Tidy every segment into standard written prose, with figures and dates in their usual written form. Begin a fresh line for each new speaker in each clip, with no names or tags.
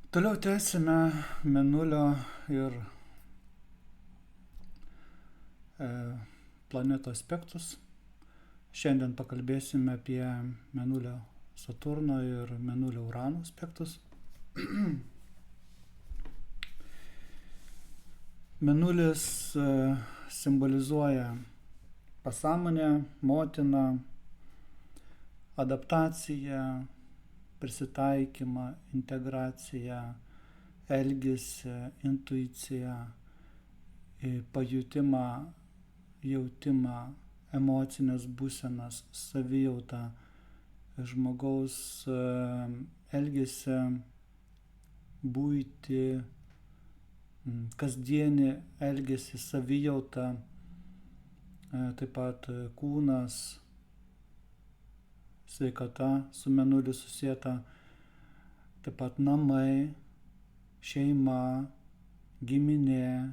Toliau tęsime Mėnulio ir planetų aspektus. Šiandien pakalbėsime apie Mėnulio Saturno ir Mėnulio Urano aspektus. Mėnulis simbolizuoja pasąmonę, motiną, adaptaciją, prisitaikymą, integraciją, elgesį, intuiciją, pajutimą, jautimą, emocinės būsenas, savijautą, žmogaus elgesį, buitį, kasdienį elgesį, savijautą, taip pat kūnas, sveikata su Mėnuliu susieta, taip pat namai, šeima, giminė,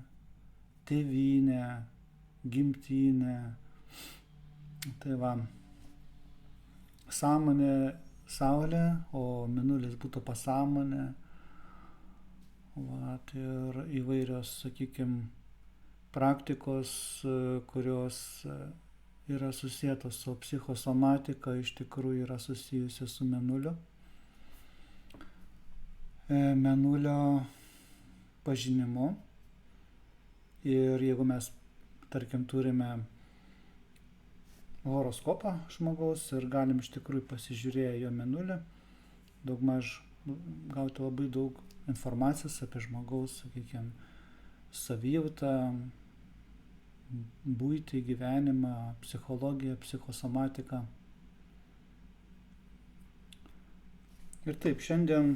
tėvynė, gimtinė. Tai va, sąmonė Saulė, o Mėnulis būtų pasąmonė. Va, ir įvairios, sakykime, praktikos, kurios yra susijęs su psichosomatika, iš tikrųjų yra susijusi su Mėnuliu. Mėnulio pažinimu. Ir jeigu mes, tarkim, turime horoskopą žmogaus ir galim iš tikrųjų pasižiūrėję jo Mėnulį, daugmaž gauti labai daug informacijos apie žmogaus, sakykime, savijautą, buitį, gyvenimą, psichologiją, psichosomatiką. Ir taip, šiandien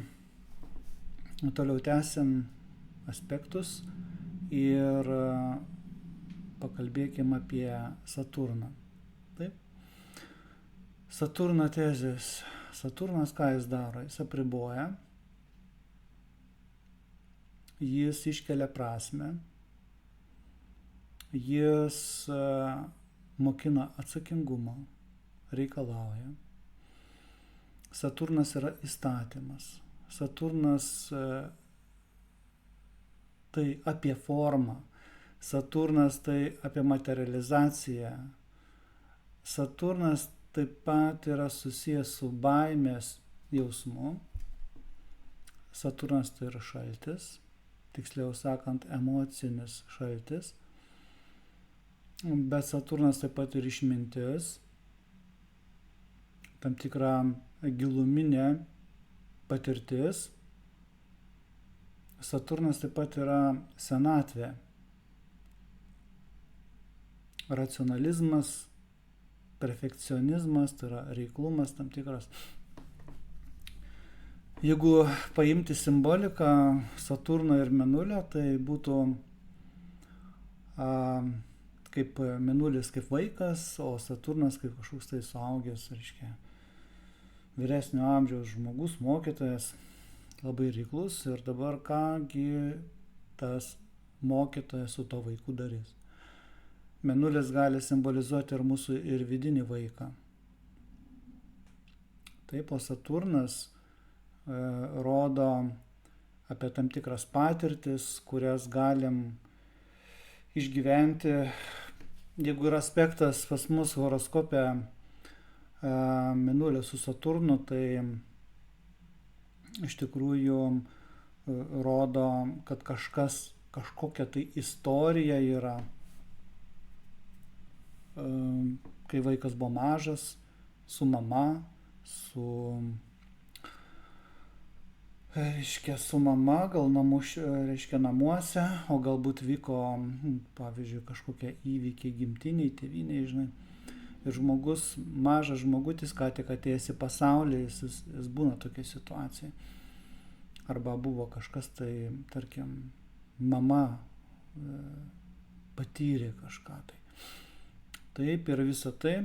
toliau tęsim aspektus ir pakalbėkim apie Saturną. Taip. Saturno tezės. Saturnas ką jis daro? Jis apriboja, jis iškelia prasmę, jis mokina atsakingumo, reikalauja. Saturnas yra įstatymas. Saturnas tai apie formą. Saturnas tai apie materializaciją. Saturnas taip pat yra susijęs su baimės jausmu. Saturnas tai yra šaltis, tiksliau sakant, emocinis šaltis. Bet Saturnas taip pat ir išmintis, tam tikra giluminė patirtis. Saturnas taip pat yra senatvė, racionalizmas, perfekcionizmas, tai yra reiklumas tam tikras. Jeigu paimti simboliką Saturno ir Mėnulio, tai būtų kaip Mėnulis kaip vaikas, o Saturnas kaip kažkoks tai suaugęs, reiškia, vyresnio amžiaus žmogus, mokytojas, labai reiklus. Ir dabar kągi tas mokytojas su to vaiku darys. Mėnulis gali simbolizuoti ir mūsų ir vidinį vaiką. Taip, o Saturnas rodo apie tam tikras patirtis, kurias galim išgyventi. Jeigu yra aspektas pas mus horoskope Mėnulio su Saturnu, tai iš tikrųjų rodo, kad kažkokia tai istorija yra. Kai vaikas buvo mažas, su mama, su mama, gal namuose, o galbūt vyko, pavyzdžiui, kažkokie įvykiai gimtiniai, tėvynei, žinai. Ir žmogus, mažas žmogutis, ką tik atėjęs į pasaulį, jis būna tokia situacija. Arba buvo kažkas tai, tarkim, mama patyrė kažką tai. Taip, ir visą tai,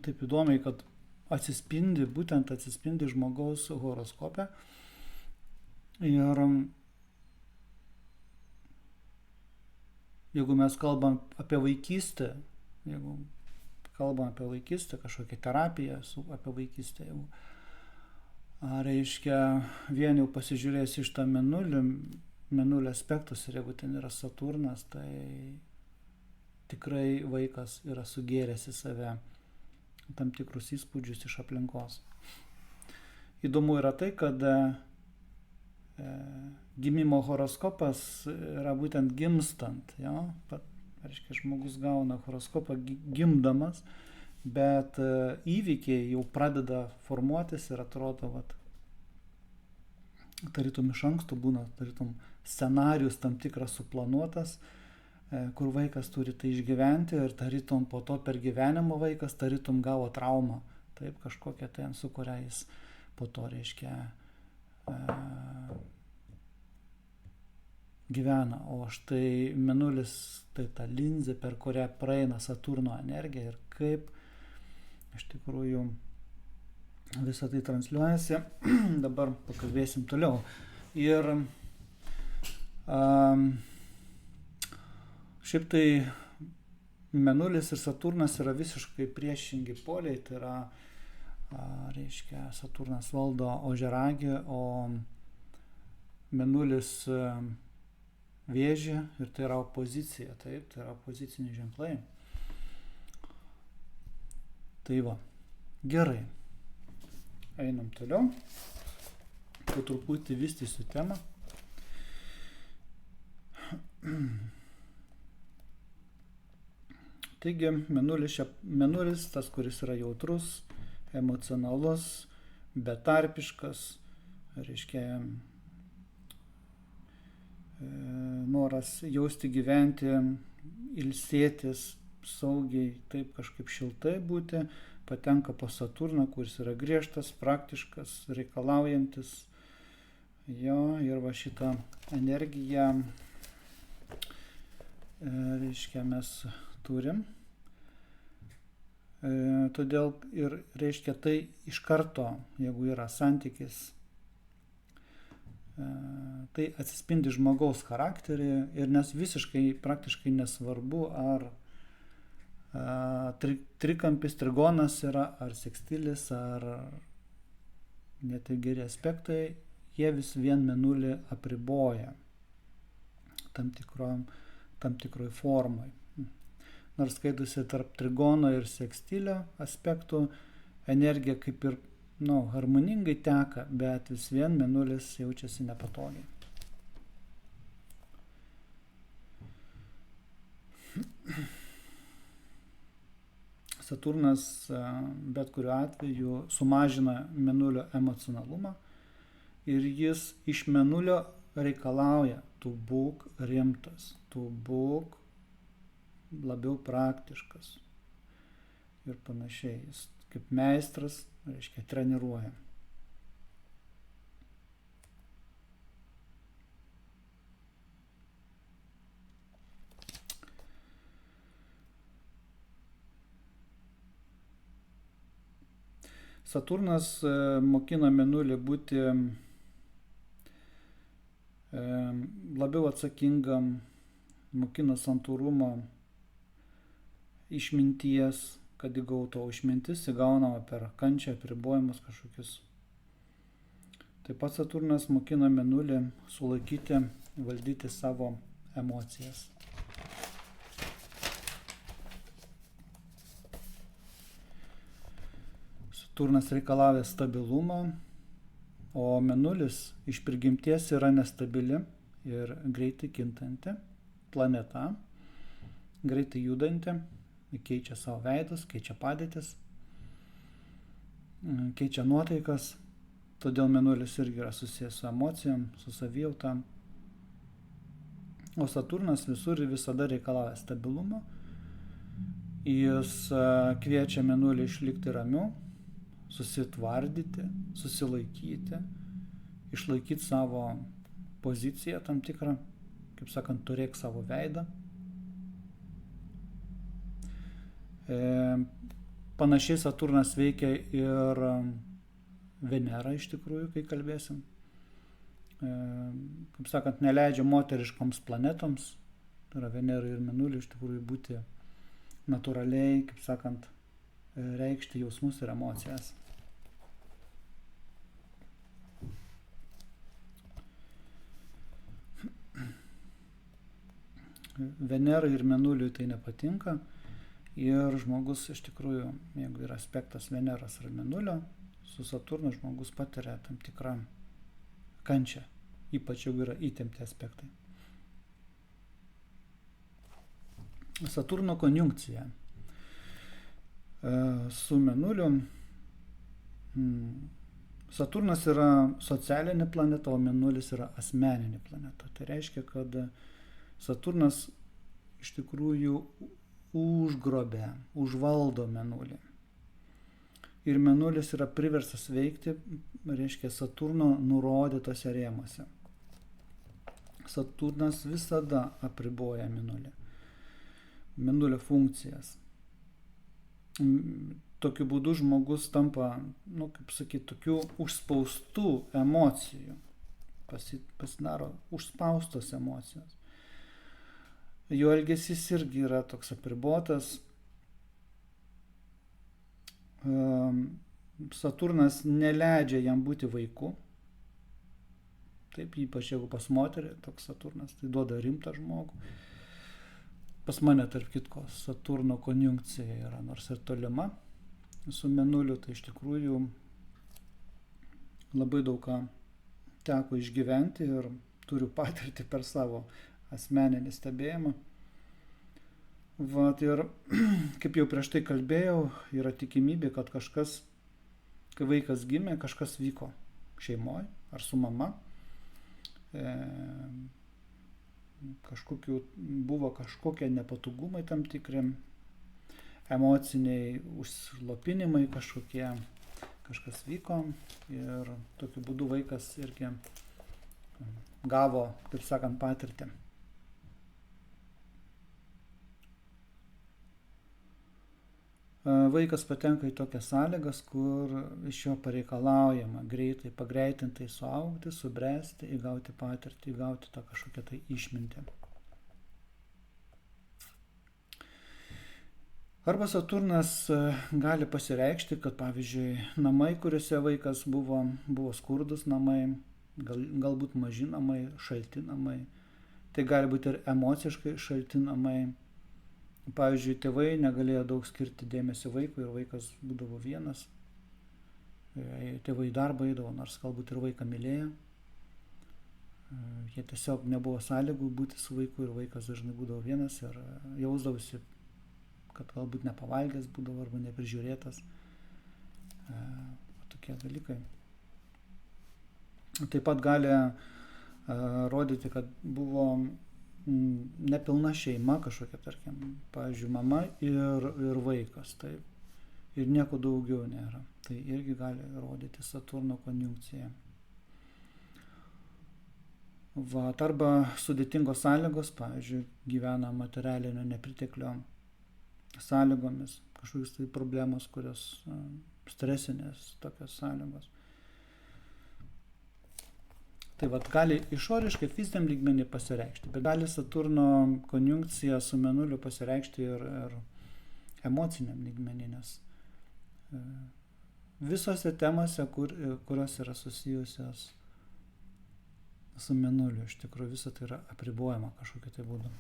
taip įdomiai, kad būtent atsispindi žmogaus horoskope. Ir jeigu mes kalbam apie vaikystę, kažkokią terapiją apie vaikystę, jeigu Reiškia, vien jau pasižiūrėjus iš tą mėnulio aspektus ir jeigu ten yra Saturnas, tai tikrai vaikas yra sugėręs į save tam tikrus įspūdžius iš aplinkos. Įdomu yra tai, kad gimimo horoskopas yra būtent gimstant. Jo? Reiškia, žmogus gauna horoskopą gimdamas, bet įvykiai jau pradeda formuotis ir atrodo, tarytum iš anksto būna, tarytum scenarius tam tikras suplanuotas, kur vaikas turi tai išgyventi ir tarytum po to per gyvenimo vaikas tarytum gavo traumą, taip kažkokią ten, su kuria jis po to, reiškia, gyvena. O štai mėnulis tai ta linzė, per kurią praeina Saturno energija ir kaip iš tikrųjų visą tai transliuojasi. Dabar pakalbėsim toliau. Ir šiaip tai mėnulis ir Saturnas yra visiškai priešingi poliai. Tai yra, reiškia, Saturnas valdo ožiaragį, o mėnulis Vėžį, ir tai yra opozicija, taip, tai yra opoziciniai ženklai. Tai va, gerai. Einam toliau. Po truputį vystysiu temą. Taigi, mėnulis, tas, kuris yra jautrus, emocionalus, betarpiškas, reiškia, noras jausti, gyventi, ilsėtis, saugiai, taip kažkaip šiltai būti, patenka po Saturną, kuris yra griežtas, praktiškas, reikalaujantis. Jo, ir va šitą energiją, reiškia, mes turim. Todėl ir, reiškia, tai iš karto, jeigu yra santykis, tai atsispindi žmogaus charakterį ir nes visiškai praktiškai nesvarbu, ar trikampis, trigonas yra, ar sekstilis, ar net ir geri aspektai, jie vis vien mėnulį apriboja tam tikroj formai. Nors skaitosi tarp trigono ir sekstilio aspektų, energija kaip ir harmoningai teka, bet vis vien mėnulis jaučiasi nepatogiai. Saturnas bet kuriuo atveju sumažina mėnulio emocionalumą ir jis iš mėnulio reikalauja: tu būk rimtas, tu būk labiau praktiškas ir panašiai. Jis kaip meistras, reiškia, treniruoja. Saturnas mokina mėnulį būti labiau atsakingam, mokina santūrumo, išminties, kad įgautų, o išmintis įgaunama per kančią, apribojimus kažkokius. Taip pat Saturnas mokina mėnulį sulaikyti, valdyti savo emocijas. Saturnas reikalauja stabilumo, o mėnulis iš prigimties yra nestabili ir greitai kintanti planeta, greitai judanti, keičia savo veidus, keičia padėtis, keičia nuotaikas, todėl mėnulis irgi yra susijęs su emocijom, su savijauta. O Saturnas visur ir visada reikalauja stabilumo. Jis kviečia mėnulį išlikti ramiu, susitvardyti, susilaikyti, išlaikyti savo poziciją tam tikrą, kaip sakant, turėk savo veidą. Panašiai Saturnas veikia ir Venera iš tikrųjų, kai kalbėsim. Kaip sakant, neleidžia moteriškoms planetoms, tai yra Venera ir Mėnuliui, iš tikrųjų būti natūraliai, kaip sakant, reikšti jausmus ir emocijas. Venerai ir Mėnuliui tai nepatinka. Ir žmogus iš tikrųjų, jeigu yra aspektas Veneros ar Mėnulio, su Saturnu žmogus patiria tam tikrą kančią, ypač jeigu yra įtempti aspektai. Saturno konjunkcija su Mėnuliu. Saturnas yra socialinė planeta, o Mėnulis yra asmeninė planeta. Tai reiškia, kad Saturnas iš tikrųjų užgrobė, užvaldo Mėnulį. Ir Mėnulis yra priverstas veikti, reiškia, Saturno nurodytose rėmuose. Saturnas visada apriboja Mėnulį, Mėnulio funkcijas. Tokiu būdu žmogus tampa, kaip sakyti, tokių užspaustų emocijų. Pasidaro užspaustos emocijos. Jo elgesys irgi yra toks apribotas. Saturnas neleidžia jam būti vaiku. Taip, ypač jeigu pas moterį toks Saturnas, tai duoda rimtą žmogų. Pas mane, tarp kitko, Saturno konjunkcija yra nors ir tolima su Mėnuliu, tai iš tikrųjų labai daug ką teko išgyventi ir turiu patirtį per savo asmeninį stebėjimą. Ir kaip jau prieš tai kalbėjau, yra tikimybė, kad kažkas, kai vaikas gimė, kažkas vyko šeimoje ar su mama. Buvo kažkokie nepatogumai tam tikri, emociniai užslopinimai kažkas vyko ir tokiu būdu vaikas irgi gavo, taip sakant, patirtį. Vaikas patenka į tokias sąlygas, kur iš jo pareikalaujama greitai, pagreitintai suaugti, subręsti, įgauti patirtį, įgauti tą kažkokią tai išmintį. Arba Saturnas gali pasireikšti, kad pavyzdžiui namai, kuriuose vaikas buvo skurdus namai, galbūt maži namai, šalti namai. Tai gali būti ir emociškai šalti namai. Pavyzdžiui, tėvai negalėjo daug skirti dėmesio vaikui ir vaikas būdavo vienas. Tėvai į darbą eidavo, nors galbūt ir vaiką mylėjo. Jie tiesiog nebuvo sąlygų būti su vaiku ir vaikas dažnai būdavo vienas ir jausdavosi, kad galbūt nepavalgęs būdavo arba neprižiūrėtas. Tokie dalykai. Taip pat gali rodyti, kad buvo nepilna šeima kažkokia, tarkim, pavyzdžiui, mama ir vaikas, taip, ir nieko daugiau nėra. Tai irgi gali rodyti Saturno konjunkciją. Arba sudėtingos sąlygos, pavyzdžiui, gyvena materialinio nepriteklių sąlygomis, kažkokios tai problemos, kurios stresinės tokios sąlygos. Tai gali išoriškai fiziniam lygmenį pasireikšti, bet gali Saturno konjunkcija su Mėnuliu pasireikšti ir emociniam lygmenį, nes visose temose, kurios yra susijusios su Mėnuliu, iš tikrųjų visą tai yra apribojama kažkokiu tai būdu.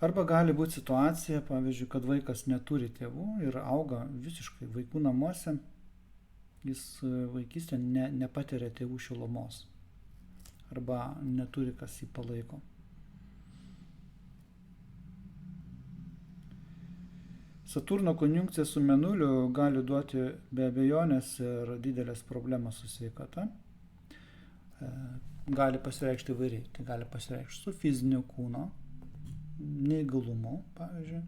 Arba gali būti situacija, pavyzdžiui, kad vaikas neturi tėvų ir auga visiškai vaikų namuose. Jis vaikystė nepatiria tėvų šilumos arba neturi, kas jį palaiko. Saturno konjunkcija su Mėnuliu gali duoti be abejonės ir didelės problemas su sveikata. Gali pasireikšti įvairiai. Tai gali pasireikšti su fiziniu kūno neįgalumu, pavyzdžiui.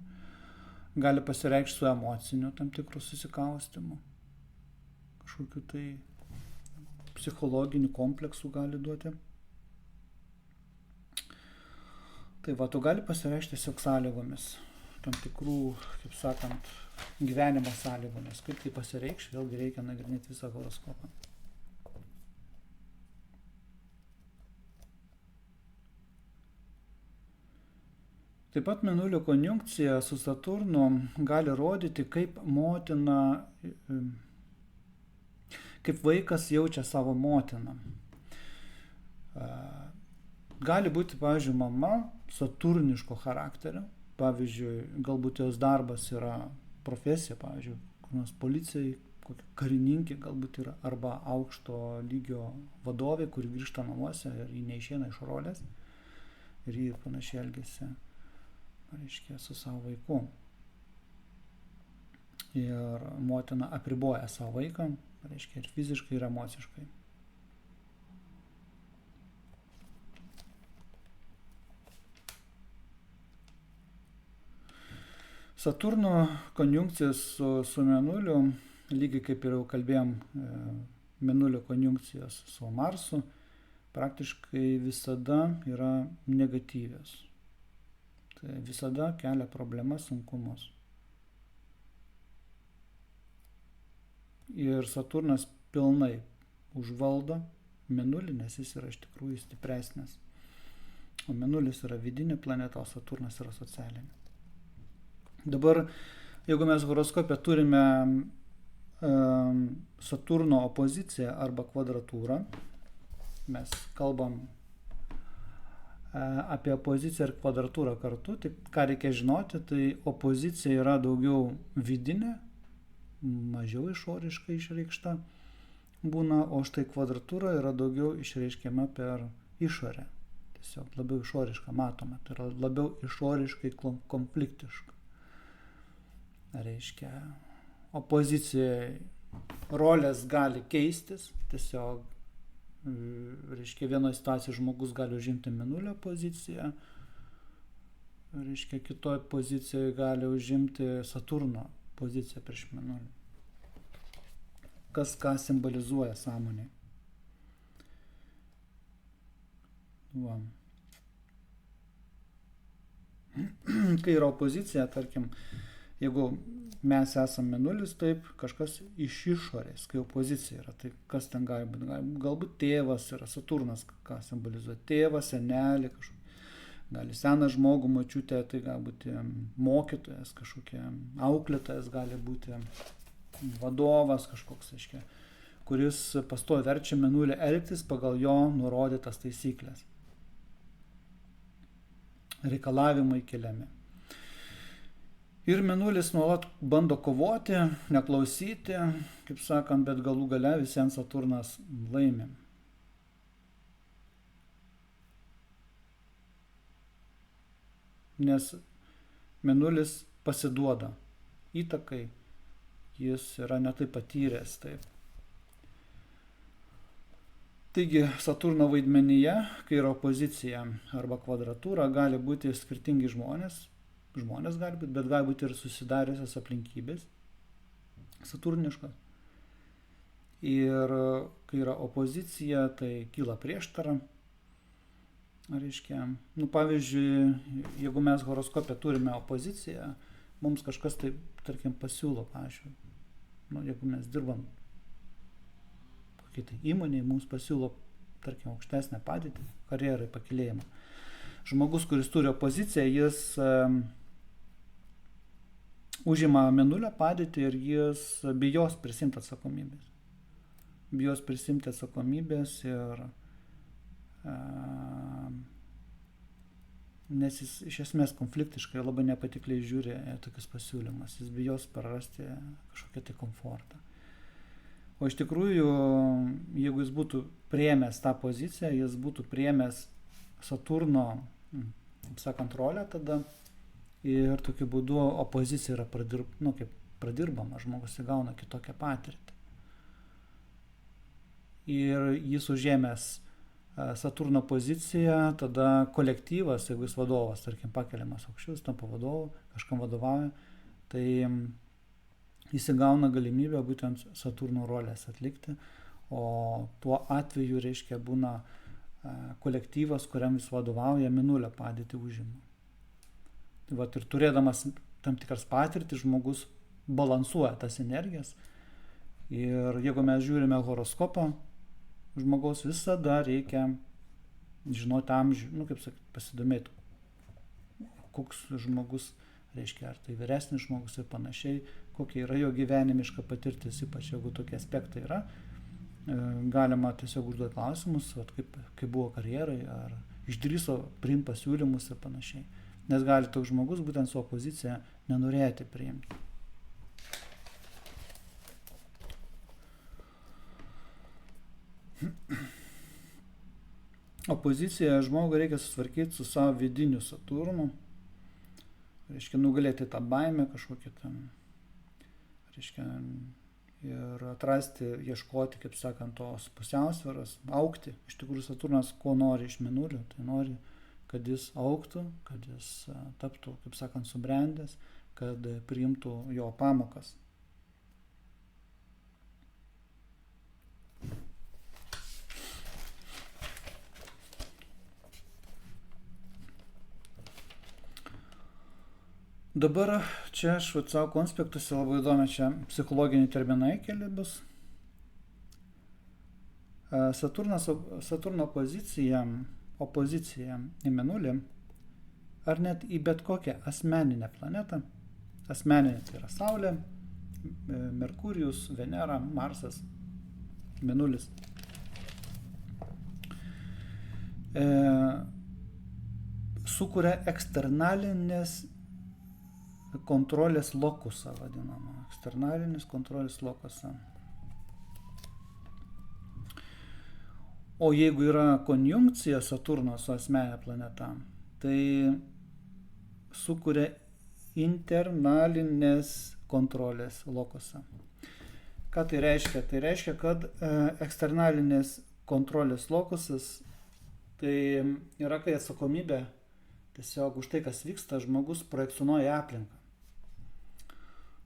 Gali pasireikšti su emociniu tam tikru susikaustymu. Kažkokiu tai psichologinių kompleksų gali duoti. Tai gali pasireikšti tiesiog sąlygomis, tam tikrų, kaip sakant, gyvenimo sąlygomis. Kaip tai pasireikš, vėlgi reikia nagrinėti visą horoskopą. Taip pat Mėnulio konjunkcija su Saturnu gali rodyti, kaip vaikas jaučia savo motiną. Gali būti, pavyzdžiui, mama saturniško charakterio, pavyzdžiui, galbūt jos darbas yra profesija, pavyzdžiui, kur nors policijai, kokia karininkė galbūt yra, arba aukšto lygio vadovė, kuri grįžta namuose ir ji neišeina iš rolės ir ji panašiai elgiasi, reiškia, su savo vaiku. Ir motina apriboja savo vaiką, reiškia, ir fiziškai, ir emociškai. Saturno konjunkcijas su Mėnuliu, lygiai kaip ir jau kalbėjom, Mėnulio konjunkcijos su Marsu, praktiškai visada yra negatyvios. Tai visada kelia problemas, sunkumus. Ir Saturnas pilnai užvaldo Mėnulį, nes jis yra iš tikrųjų stipresnis. O Mėnulis yra vidinė planeta, o Saturnas yra socialinė. Dabar, jeigu mes horoskope turime Saturno opoziciją arba kvadratūrą, mes kalbam apie opoziciją ir kvadratūrą kartu, tai ką reikia žinoti, tai opozicija yra daugiau vidinė, mažiau išoriškai išreikšta būna, o štai kvadratūra yra daugiau išreiškiama per išorę, tiesiog labiau išoriška matoma, tai yra labiau išoriškai konfliktiška. Reiškia, opozicijoje rolės gali keistis, tiesiog, reiškia, vienoje situacijoje žmogus gali užimti Mėnulio poziciją, reiškia, kitoje pozicijoje gali užimti Saturno poziciją prieš Mėnulį. Kas ką simbolizuoja sąmonėje. Va. Kai yra opozicija, tarkim, jeigu mes esame Mėnulis, taip, kažkas iš išorės, kai opozicija yra, tai kas ten gali būti? Galbūt tėvas yra, Saturnas, ką simbolizuoja, tėvas, senelė, gali seną žmogų, močiutė, tai gali būti mokytojas, kažkokia auklėtojas, gali būti vadovas kažkoks, aiškiai, kuris pastoviai verčia Mėnulį elgtis pagal jo nurodytas taisyklės. Reikalavimai keliami. Ir Mėnulis nuolat bando kovoti, neklausyti, kaip sakant, bet galų gale visiems Saturnas laimi. Nes Mėnulis pasiduoda įtakai, jis yra netai patyręs. Taip. Taigi Saturno vaidmenyje, kai yra opozicija arba kvadratūra, gali būti skirtingi žmonės gali būti, bet gali būti ir susidariusios aplinkybės saturniškos. Ir kai yra opozicija, tai kyla prieštara. Reiškia, pavyzdžiui, jeigu mes horoskope turime opoziciją, mums kažkas tai, tarkim, pasiūlo, pavyzdžiui, jeigu mes dirbam kokiai įmonėje, mums pasiūlo, tarkim, aukštesnę padėtį, karjerai pakilėjimą. Žmogus, kuris turi opoziciją, jis užima Mėnulio padėtį ir jis bijos prisimti atsakomybės. Bijos prisimti atsakomybės ir nes jis iš esmės konfliktiškai labai nepatikliai žiūri tokius pasiūlymus. Jis bijos prarasti kažkokią tai komfortą. O iš tikrųjų, jeigu jis būtų priėmęs tą poziciją, jis būtų priėmęs Saturno, kaip sakant, rolę tada ir tokiu būdu opozicija yra pradirbama, žmogus įgauna kitokią patirtį. Ir jis užėmęs Saturno poziciją, tada kolektyvas, jeigu jis vadovas, tarkim, pakeliamas aukščiau, jis tampa vadovu, kažkam vadovauja, tai jis įgauna galimybę būtent Saturno rolės atlikti, o tuo atveju, reiškia, būna kolektyvas, kuriam jis vadovauja, Mėnulio padėtį užima. Tai vat, ir turėdamas tam tikras patirtis, žmogus balansuoja tas energijas. Ir jeigu mes žiūrime horoskopą, žmogaus visada reikia žinoti amžių, kaip sakyti, pasidomėti, koks žmogus, reiškia, ar tai vyresnis žmogus ir panašiai, kokia yra jo gyvenimiška patirtis, ypač jeigu tokie aspektai yra. Galima tiesiog užduoti klausimus, kaip buvo karjerai, ar išdrįso priimti pasiūlymus ir panašiai. Nes gali toks žmogus būtent su opozicija nenorėti priimti. Opozicijoje žmogui reikia susitvarkyti su savo vidiniu Saturnu, reiškia nugalėti tą baimę kažkokią tam, reiškia ir atrasti, ieškoti, kaip sakant, tos pusiausvyros, augti. Iš tikrųjų Saturnas ko nori iš Mėnulio, tai nori, kad jis augtų, kad jis taptų, kaip sakant, subrendęs, kad priimtų jo pamokas. Dabar čia aš savo konspektuose labai įdomi čia psichologiniai terminai keli bus. Saturno opozicija į Mėnulį ar net į bet kokią asmeninę planetą. Asmeninė tai yra Saulė, Merkurijus, Venera, Marsas, Mėnulis. Sukuria eksternalinės kontrolės lokusą vadinamą. Eksternalinis kontrolės lokusą. O jeigu yra konjunkcija Saturno su asmeninė planeta, tai sukuria internalinės kontrolės lokusą. Ką tai reiškia? Tai reiškia, kad eksternalinės kontrolės lokusas tai yra, kai atsakomybė tiesiog už tai, kas vyksta, žmogus projekcionuoja aplinką.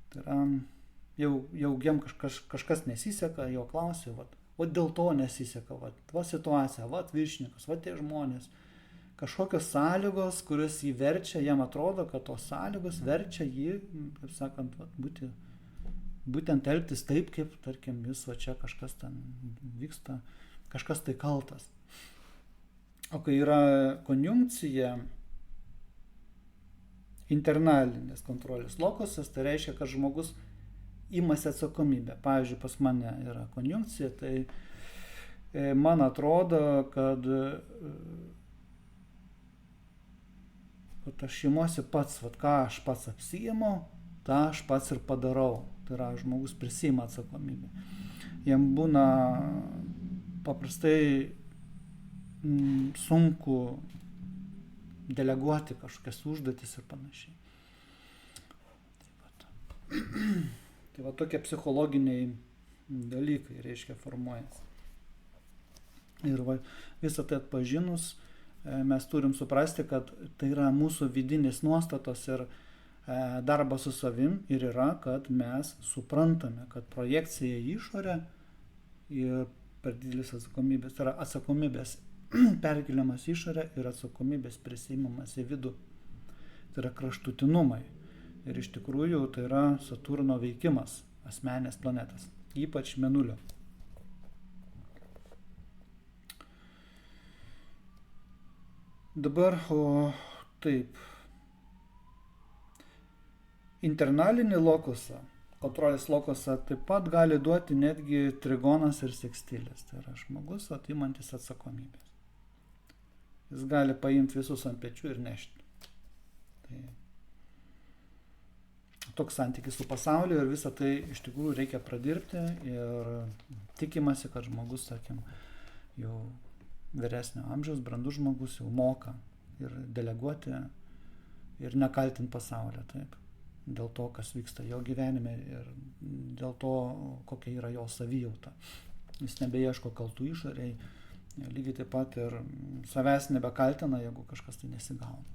Tai yra, jau jam kažkas nesiseka, jo klausia, o dėl to nesiseka, va situacija, va viršininkas, va tie žmonės. Kažkokios sąlygos, kurios jį verčia, jam atrodo, kad tos sąlygos verčia jį, kaip sakant, būtent elgtis taip, kaip, tarkim, jis va čia kažkas ten vyksta, kažkas tai kaltas. O kai yra konjunkcija, internalinės kontrolės lokusas, tai reiškia, kad žmogus imasi atsakomybę. Pavyzdžiui, pas mane yra konjunkcija, tai man atrodo, kad aš imuosi pats, ką aš pats apsiimu, tą aš pats ir padarau. Tai yra, žmogus prisima atsakomybę. Jam būna paprastai sunku deleguoti kažkokias užduotis ir panašiai. Tai va tokie psichologiniai dalykai, reiškia, formuojasi. Ir va, visą tai atpažinus, mes turim suprasti, kad tai yra mūsų vidinės nuostatos ir darbas su savim ir yra, kad mes suprantame, kad projekcija į išorę ir per didelis atsakomybės, tai yra atsakomybės perkeliamas išorę ir atsakomybės prisiimamas į vidų. Tai yra kraštutinumai. Ir iš tikrųjų tai yra Saturno veikimas asmeninės planetas, ypač Mėnulio. Dabar, taip. Internalinį lokusą, kontrolės lokusą taip pat gali duoti netgi trigonas ir sekstilis. Tai yra žmogus atimantis atsakomybės. Jis gali paimti visus ant pečių ir nešti. Tai toks santykis su pasauliu ir visą tai iš tikrųjų reikia pradirbti ir tikimasi, kad žmogus, tarkim, jau vyresnio amžiaus, brandus žmogus jau moka ir deleguoti ir nekaltinti pasaulio, taip, dėl to, kas vyksta jo gyvenime ir dėl to, kokia yra jo savijauta. Jis nebeieško kaltų išoriai, lygiai taip pat ir savęs nebekaltina, jeigu kažkas tai nesigauna.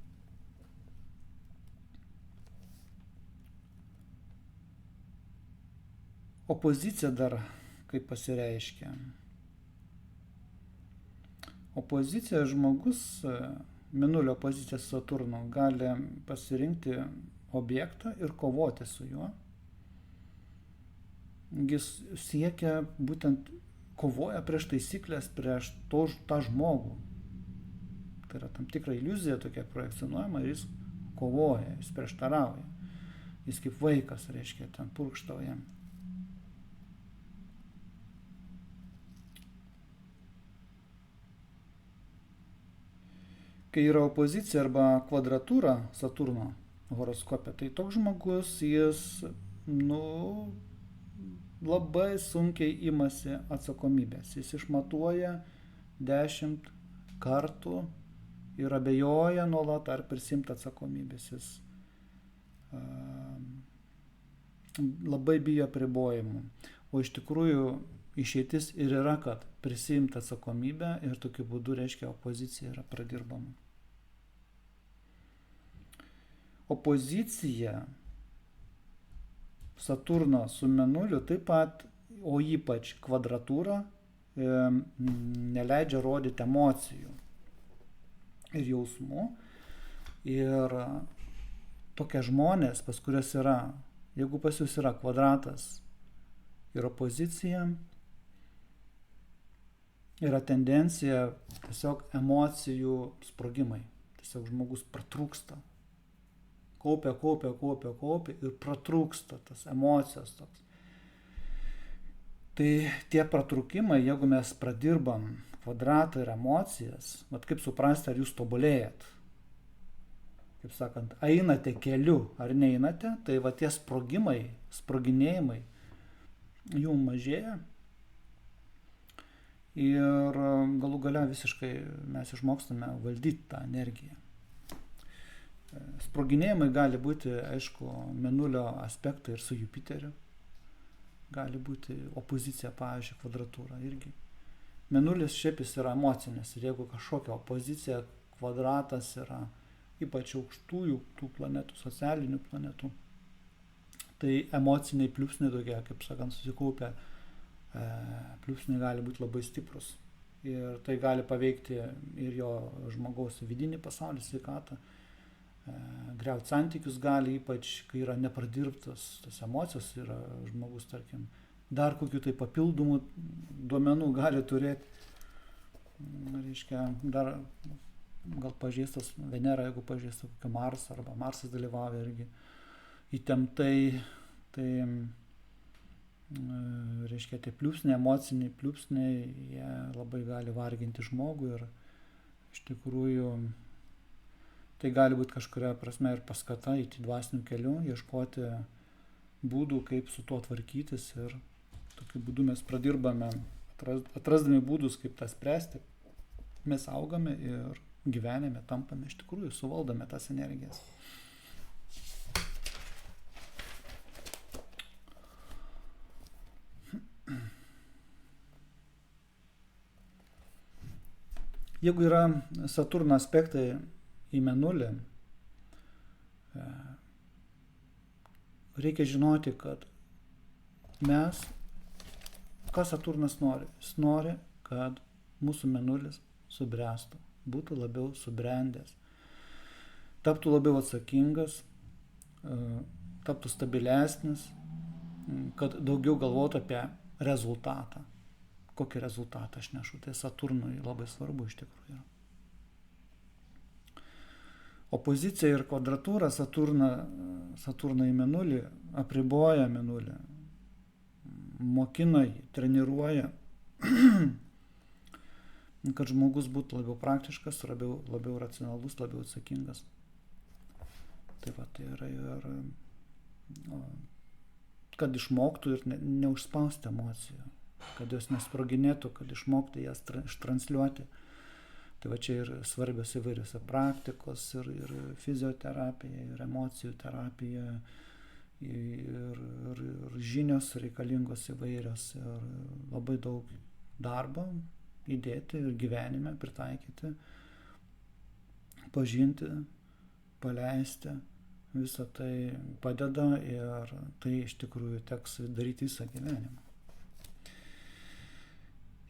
Opozicija dar kaip pasireiškia. Opozicija žmogus, Mėnulio opozicija su Saturnu, gali pasirinkti objektą ir kovoti su juo. Jis siekia būtent kovoja prieš taisyklės, prieš tą žmogų. Tai yra tam tikra iliuzija tokia projekcionuojama ir jis kovoja, jis prieštarauja. Jis kaip vaikas, reiškia, ten purkštauja. kai yra opozicija arba kvadratūra Saturno horoskope, tai toks žmogus, jis, labai sunkiai imasi atsakomybės. Jis išmatuoja 10 kartų ir abejoja nuolat, ar prisimti atsakomybės. Jis labai bijo apribojimų. O iš tikrųjų išeitis ir yra, kad prisimti atsakomybę ir tokiu būdu, reiškia, opozicija yra pradirbama. Opozicija Saturno su Mėnuliu taip pat, o ypač kvadratūra, neleidžia rodyti emocijų ir jausmų. Ir tokie žmonės, pas kurias yra, jeigu pas jūs yra kvadratas ir opozicija, yra tendencija tiesiog emocijų sprogimai. Tiesiog žmogus pratrūksta. Kaupia ir pratrūksta tas emocijos toks. Tai tie pratrūkimai, jeigu mes pradirbam kvadratą ir emocijas, kaip suprasti, ar jūs tobulėjat. Kaip sakant, einate keliu ar neinate, tai tie sprogimai, sproginėjimai, jų mažėja. Ir galų gale visiškai mes išmokstame valdyti tą energiją. Sproginėjimai gali būti, aišku, Mėnulio aspektai ir su Jupiteriu. Gali būti opozicija, pavyzdžiui, kvadratūra irgi. Mėnulis šiaip jis yra emocinis ir jeigu kažkokia opozicija, kvadratas yra ypač aukštųjų tų planetų, socialinių planetų, tai emociniai pliūpsniai tokie, kaip sakant, susikaupę pliūpsniai gali būti labai stiprus. Ir tai gali paveikti ir jo žmogaus vidinį pasaulį, sveikatą. Griauti santykius gali, ypač kai yra nepradirbtas tas emocijos, yra žmogus, tarkim, dar kokių tai papildomų duomenų gali turėti. Reiškia, dar gal pažeistas Venera, jeigu pažeistas kokio Marsą, arba Marsas dalyvauja irgi įtemptai, tai reiškia, tie pliūpsniai, emociniai pliūpsniai, jie labai gali varginti žmogų ir iš tikrųjų tai gali būti kažkuria prasme ir paskata eiti dvasiniu keliu, ieškoti būdų, kaip su tuo tvarkytis ir tokiu būdu mes pradirbame, atrasdami būdus, kaip tą spręsti, mes augame ir gyvenime tampame iš tikrųjų, suvaldome tas energijas. Jeigu yra Saturno aspektai į Mėnulį, reikia žinoti, kad mes, ką Saturnas nori? Jis nori, kad mūsų Mėnulis subręstų, būtų labiau subrendęs, taptų labiau atsakingas, taptų stabilesnis, kad daugiau galvotų apie rezultatą. Kokį rezultatą aš nešu? Tai Saturnui labai svarbu iš tikrųjų. Opozicija ir kvadratūra Saturną į Mėnulį apriboja Mėnulį, mokina jį, treniruoja, kad žmogus būtų labiau praktiškas, labiau racionalus, labiau atsakingas. Tai yra ir kad išmoktų ir neužspausti emocijų, kad jos nesproginėtų, kad išmoktų jas ištransliuoti. Tai čia ir svarbios įvairios praktikos, ir fizioterapija, ir emocijų terapija, ir žinios reikalingos įvairios, ir labai daug darbo įdėti ir gyvenime pritaikyti, pažinti, paleisti. Visą tai padeda ir tai iš tikrųjų teks daryti visą gyvenimą.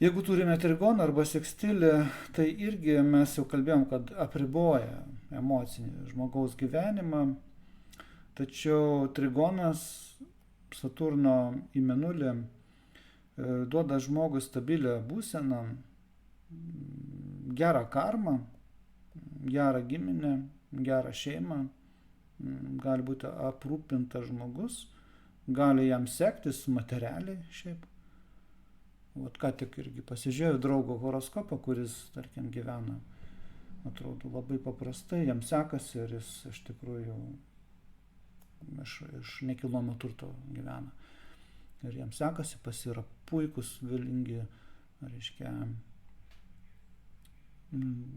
Jeigu turime trigoną arba sekstilį, tai irgi mes jau kalbėjom, kad apriboja emocinį žmogaus gyvenimą, tačiau trigonas Saturno į Mėnulį duoda žmogui stabilią būseną, gerą karmą, gerą giminę, gerą šeimą, gali būti aprūpintas žmogus, gali jam sektis materialiai šiaip. Ką tik irgi pasižiūrėjau draugo horoskopą, kuris, tarkim, gyvena atrodo labai paprastai, jam sekasi ir jis iš tikrųjų iš nekilnojamo turto gyvena. Ir jam sekasi, pas yra puikus, galingi, reiškia,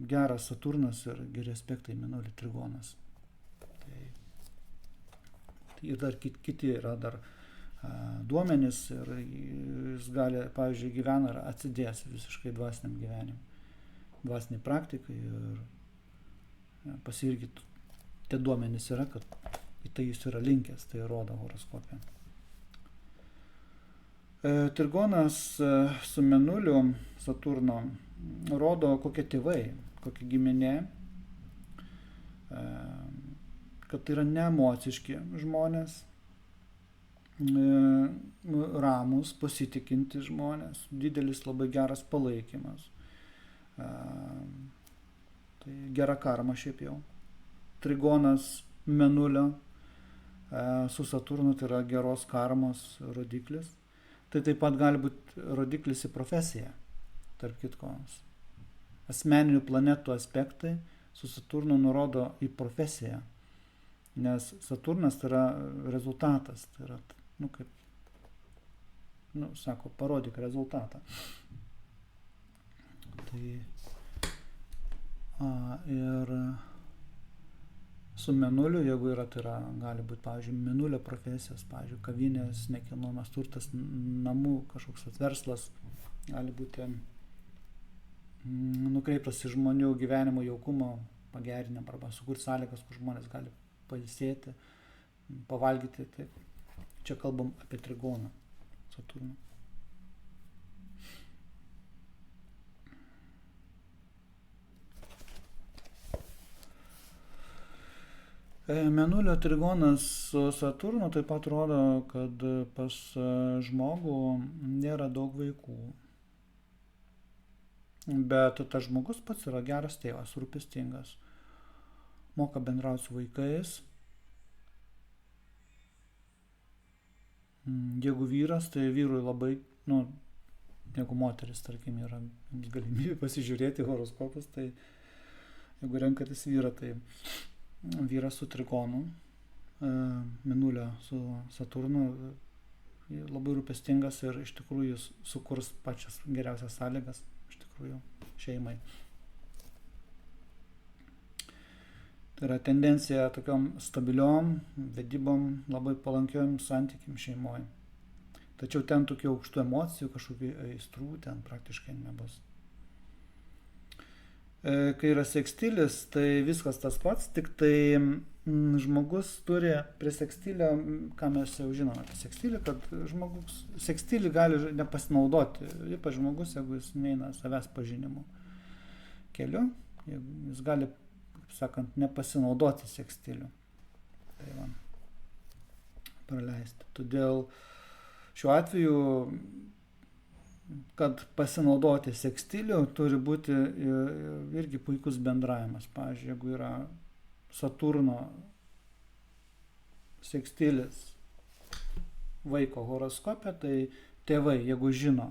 geras Saturnas ir geri aspektai Mėnulio trigonas. Tai ir dar kiti yra dar duomenys ir jis gali, pavyzdžiui, gyvena ir atsidės visiškai dvasiniam gyvenimui, dvasiniai praktikai ir pas irgi tie duomenys yra, kad į tai jis yra linkęs, tai rodo horoskopė. Trigonas su Mėnuliu Saturno rodo kokie tėvai, kokia giminė, kad tai yra neemociški žmonės, ramus, pasitikinti žmonės, didelis labai geras palaikymas. Tai gera karma šiaip jau. Trigonas Mėnulio su Saturnu tai yra geros karmos rodiklis. Tai taip pat gali būti rodiklis į profesiją, tarp kitko. Asmeninių planetų aspektai su Saturnu nurodo į profesiją, nes Saturnas tai yra rezultatas, tai yra, kaip, sako, parodyk rezultatą. Tai ir su Mėnuliu, jeigu yra, tai yra, gali būti, pavyzdžiui, Mėnulio profesijos, pavyzdžiui, kavinės, nekilnojamas turtas, namų kažkoks verslas, gali būti nukreiptas į žmonių gyvenimo jaukumo pagerinimą arba sukurti sąlygas, kur žmonės gali pailsėti, pavalgyti. Taip. Čia kalbam apie trigoną Saturną. Mėnulio trigonas su Saturnu taip pat rodo, kad pas žmogų nėra daug vaikų. Bet tas žmogus pats yra geras tėvas, rūpestingas, moka bendrauti su vaikais. Jeigu vyras, tai vyrui labai, jeigu moteris, tarkim, yra galimybė pasižiūrėti horoskopus, tai jeigu renkatės vyrą, tai vyras su trigonu, Mėnulio su Saturnu, labai rūpestingas ir iš tikrųjų jis sukurs pačias geriausias sąlygas iš tikrųjų šeimai. Tai yra tendencija tokiom stabiliom vedybom, labai palankiom santykiam šeimoje. Tačiau ten tokių aukštų emocijų, kažkokių aistrų ten praktiškai nebus. Kai yra sekstilis, tai viskas tas pats, tik tai žmogus turi prie sekstilio, ką mes jau žinome apie sekstilį, kad žmogus sekstilį gali nepasinaudoti, ypač žmogus, jeigu jis neina savęs pažinimo keliu, jis gali, kaip sakant, nepasinaudoti sekstiliu. Tai va, praleisti. Todėl šiuo atveju, kad pasinaudoti sekstiliu, turi būti irgi puikus bendravimas. Pavyzdžiui, jeigu yra Saturno sekstilis vaiko horoskope, tai tėvai, jeigu žino,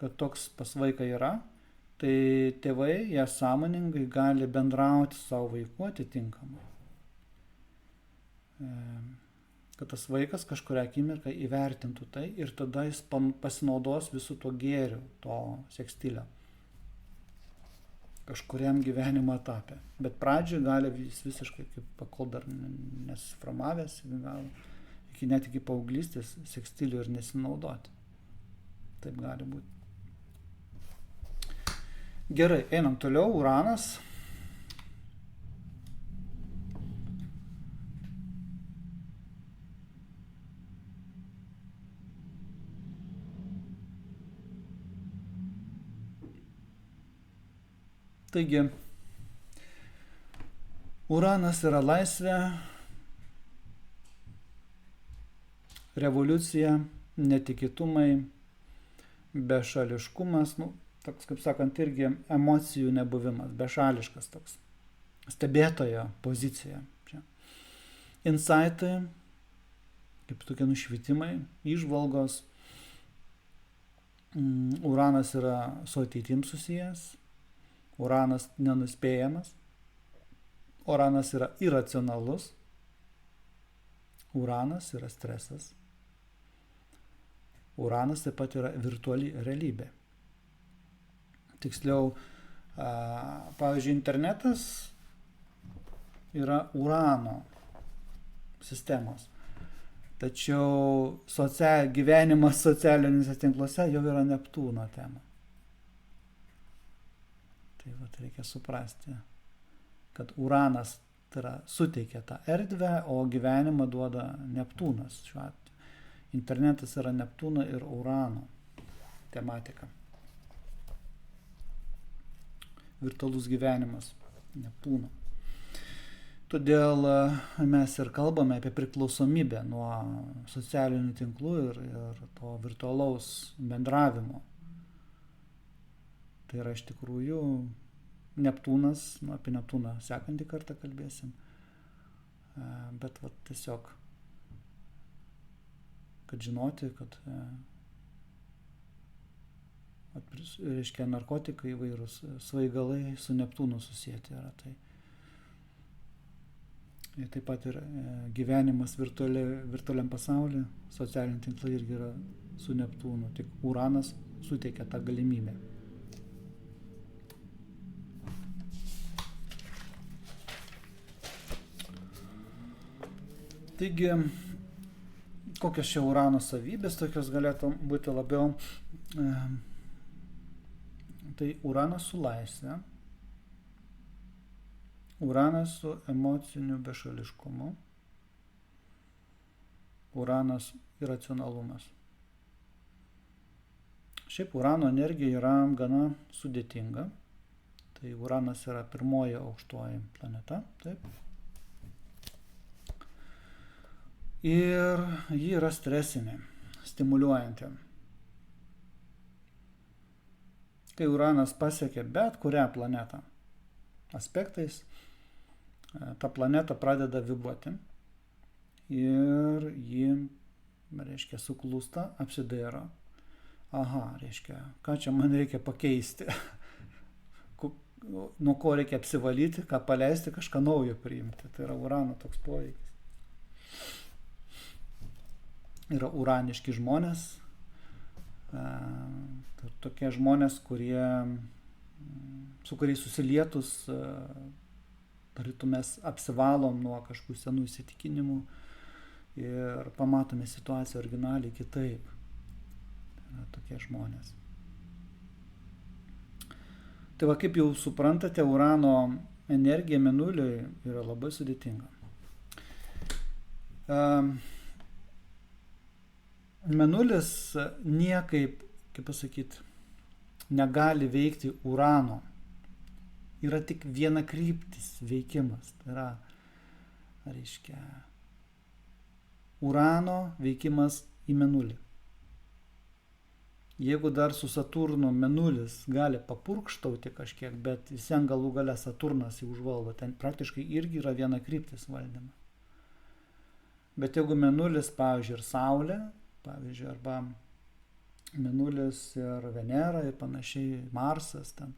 kad toks pas vaiką yra, tai tėvai jie sąmoningai gali bendrauti su savo vaiku atitinkamai. Kad tas vaikas kažkuria akimirką įvertintų tai ir tada jis pasinaudos visų to gėrių, to sekstilio kažkuriam gyvenimo etape. Bet pradžioje gali jis visiškai, kol dar nesiformavęs, net iki paauglystės sekstilių ir nesinaudoti. Taip gali būti. Gerai, einam toliau. Uranas. Taigi, Uranas yra laisvė, revoliucija, netikėtumai, bešališkumas, toks, kaip sakant, irgi emocijų nebuvimas, bešališkas toks, stebėtojo pozicija. Čia. Insightai, kaip tokie nušvitimai, įžvalgos. Uranas yra su ateitim susijęs. Uranas nenuspėjamas, Uranas yra iracionalus, Uranas yra stresas, Uranas taip pat yra virtuali realybė. Tiksliau, pavyzdžiui, internetas yra Urano sistemos. Tačiau gyvenimas socialiniuose tinkluose jau yra Neptūno tema. Tai reikia suprasti, kad Uranas suteikia tą erdvę, o gyvenimą duoda Neptūnas šiuo atveju. Internetas yra Neptūno ir Urano tematika. Virtualus gyvenimas Neptūno. Todėl mes ir kalbame apie priklausomybę nuo socialinių tinklų ir to virtualaus bendravimo. Tai yra iš tikrųjų Neptūnas, apie Neptūną sekantį kartą kalbėsim, bet tiesiog, kad žinoti, kad reiškia narkotikai įvairūs svaigalai su Neptūnu susijęti yra tai. Ir taip pat ir gyvenimas virtualiam pasaulyje, socialiniai tinklai irgi yra su Neptūnu, tik Uranas suteikia tą galimybę. Taigi, kokios čia Urano savybės, tokios galėtų būti labiau, tai Uranas su laisve, Uranas su emociniu bešališkumu, Uranas iracionalumas. Šiaip Urano energija yra gana sudėtinga, tai Uranas yra pirmoji aukštoji planeta, taip. Ir ji yra stresinė, stimuliuojanti. Kai Uranas pasiekia bet kurią planetą aspektais, ta planeta pradeda vibruoti ir ji, reiškia, suklūsta, apsidairo. Aha, reiškia, ką čia man reikia pakeisti, nuo ko reikia apsivalyti, ką paleisti, kažką naujo priimti. Tai yra Urano toks poveikis. Yra uraniški žmonės, tokie žmonės, su kuriais susilietus, tarytum mes apsivalom nuo kažkokių senų įsitikinimų ir pamatome situaciją originaliai kitaip. Tai yra tokie žmonės. Tai va, kaip jau suprantate, Urano energija Mėnuliui yra labai sudėtinga. Mėnulis niekaip, kaip pasakyti, negali veikti Urano. Yra tik vienakryptis veikimas. Tai yra, reiškia, Urano veikimas į Mėnulį. Jeigu dar su Saturnu Mėnulis gali papurkštauti kažkiek, bet vis vien galų gale Saturnas jį užvaldo, ten praktiškai irgi yra vienakryptis valdymas. Bet jeigu Mėnulis, pavyzdžiui, ir Saulė, pavyzdžiui, arba Mėnulis ir Venera ir panašiai, Marsas ten,